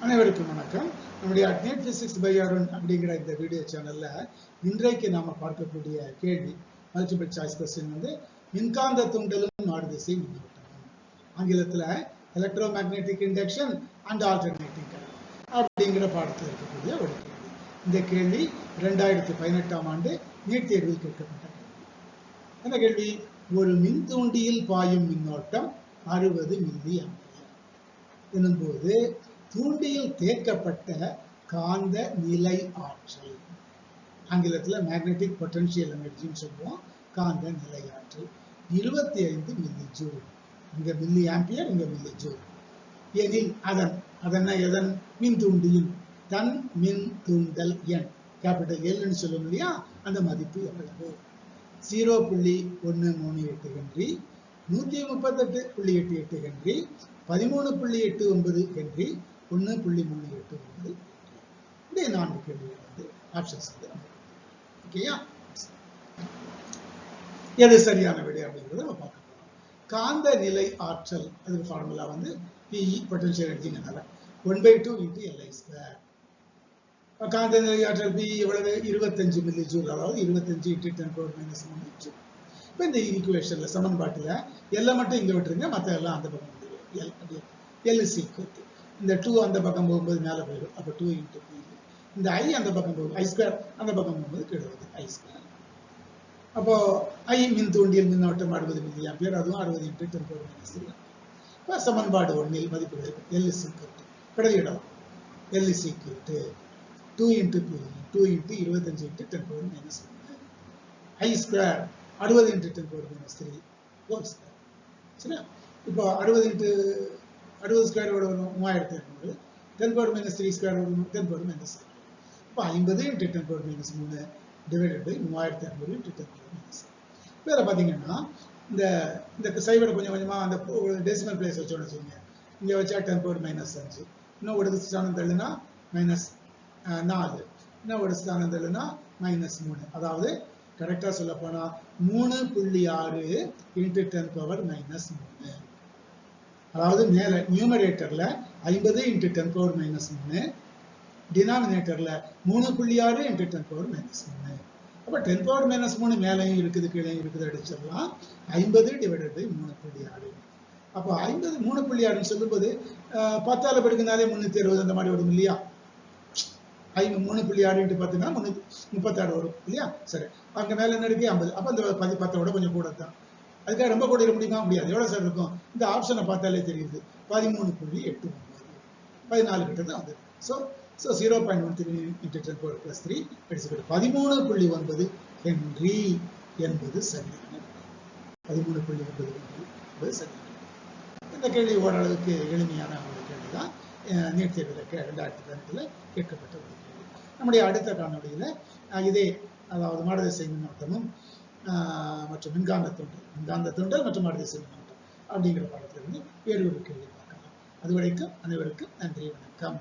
அனைவருக்கும் வணக்கம். நம்முடைய அட்னேட் பிசிக்ஸ் பை அருண் அப்படிங்கிற இந்த வீடியோ சேனல்ல இன்றைக்கு நாம பார்க்கக்கூடிய கேள்வி மல்டிபிள் சாய்ஸ் கொஸ்டின் மின்காந்த தூண்டலும் மாறுதிசை மின்னோட்டமும், ஆங்கிலத்துல electro magnetic induction and alternating current அப்படிங்கிற பாடத்தில் இருக்கக்கூடிய ஒரு கேள்வி. இந்த கேள்வி 2018ஆம் ஆண்டு நீட் தேர்வில் கேட்கப்பட்ட கேள்வி. அந்த கேள்வி, ஒரு மின் தூண்டியில் பாயும் மின்னோட்டம் 60 மில்லி ஆம்பியர் எனும்போது தூண்டியில் தேக்கப்பட்ட காந்த நிலை ஆற்றல், ஆங்கிலத்தில் மேக்னெட்டிக் பொட்டன்ஷியல் எனர்ஜின்னு சொல்லுவோம், காந்த நிலை ஆற்றல் 25 மில்லி ஜூல். இங்க மில்லி ஆம்பியர், இங்க மில்லி ஜூல். எனில் எதன் மின் தூண்டியின் தன் மின் தூண்டல் எண் கேபிட்டல் எல்னு சொல்லுவோம் இல்லையா, அந்த மதிப்பு எவ்வளவு? 0.138 ஹென்றி, 138.88 ஹென்றி, 13.89 ஹென்றி, 1.389. இந்த 4 கேள்விகள் ஆப்ஷன்ஸ் ஓகேயா. எது சரியான விடை அப்படிங்கிறத நம்ம பார்க்க போறோம். காந்த நிலை ஆற்றல் அதுக்கு ஃபார்முலா PE பொட்டன்ஷியல் எனர்ஜினால 1/2 × Li². காந்த நிலை ஆற்றல் PE எவ்வளவு? 25 மில்லி ஜூல், அதாவது 25 × 10⁻³ ஜூல். இப்போ இந்த ஈக்குவேஷன்ல சமன்பாட்டில் எல்லாம் மட்டும் இங்க விட்டுருங்க, மற்ற எல்லாம் அந்த பக்கம் L is equal to இந்த 2 அந்த பக்கம் போகும்போது மேலே போயிடும், அப்போ 2 × P. இந்த I அந்த பக்கம் போகும், I² அந்த பக்கம் போகும்போது கீழே வருது I². அப்போ I மின் தூண்டியல் மின்னோட்டம் 60 மில்லி ஆம்பியர், அதுவும் 60 × 10⁻³. இப்போ சமன்பாடு 1 மதிப்பு L is equal to பிரதியிடலாம். L is equal to 2 × P, 2 × 25 × 10⁻³ I² 60 × 10⁻³ whole square. சரியா? இப்போ 60 ஸ்கொயர் வரும் 3200, 10⁻³ வரும் 10⁻³. இப்போ 50 × 10⁻³ டிவைடட் பை 3200 × 10⁻³. வேற பார்த்தீங்கன்னா இந்த சைவரை கொஞ்சம் கொஞ்சமா அந்த டெசிமல் பிளேஸ் வச்சோன்னு வச்சுக்கோங்க. இங்கே வச்சா 10⁻⁵, இன்னும் ஒரு ஸ்தானம் தள்ளுனா -4, இன்னும் ஒரு ஸ்தானம் தள்ளுனா -3. அதாவது கரெக்டா சொல்ல போனா 3.6 × 10⁻⁻3. அதாவது மேல நியூமரேட்டர்ல 50 × 10⁻⁻3, டினாமினேட்டர்ல 3.6 × 10⁻⁻3. அப்ப 10⁻⁻3 மேலையும் இருக்குது கீழையும் இருக்குது அடிச்சிடலாம். 50 டிவைடட் பை 3.6. அப்போ 50 3.6 சொல்லும்போது 10ஆல பெருக்கினாலே 360 அந்த மாதிரி வரும் இல்லையா? 3.6 × 10னா 36 வரும் இல்லையா? சரி, அங்க மேல என்ன இருக்கு? 50. அப்ப அந்த 10 கொஞ்சம் கூட தான். அதுக்காக ரொம்ப கூட இருக்க முடியாது. எவ்வளவு சார் இருக்கும்? இந்த ஆப்ஷனை பார்த்தாலே தெரியுது, 13.89, 14 கிட்ட தான் வந்து. ஸோ 0.13 × 10⁻³ 13.9 ஹென்றி என்பது சரியான. 13.9 ஹென்றி என்பது சரியான. இந்த கேள்வி ஓரளவுக்கு எளிமையான ஒரு கேள்வி தான். நீட் தேர்வில் 2018 கேட்கப்பட்ட ஒரு கேள்வி. நம்முடைய அடுத்த காணொலியில இதே, அதாவது மாறுதிசை மின்னோட்டமும் மற்றும் மின்காந்த தூண்டல் மற்றும் மாறுதிசை மின்னோட்டம் அப்படிங்கிற பாடத்திலிருந்து வேறு ஒரு கேள்வி பார்க்கலாம். அதுவரைக்கும் அனைவருக்கும் நன்றி, வணக்கம்.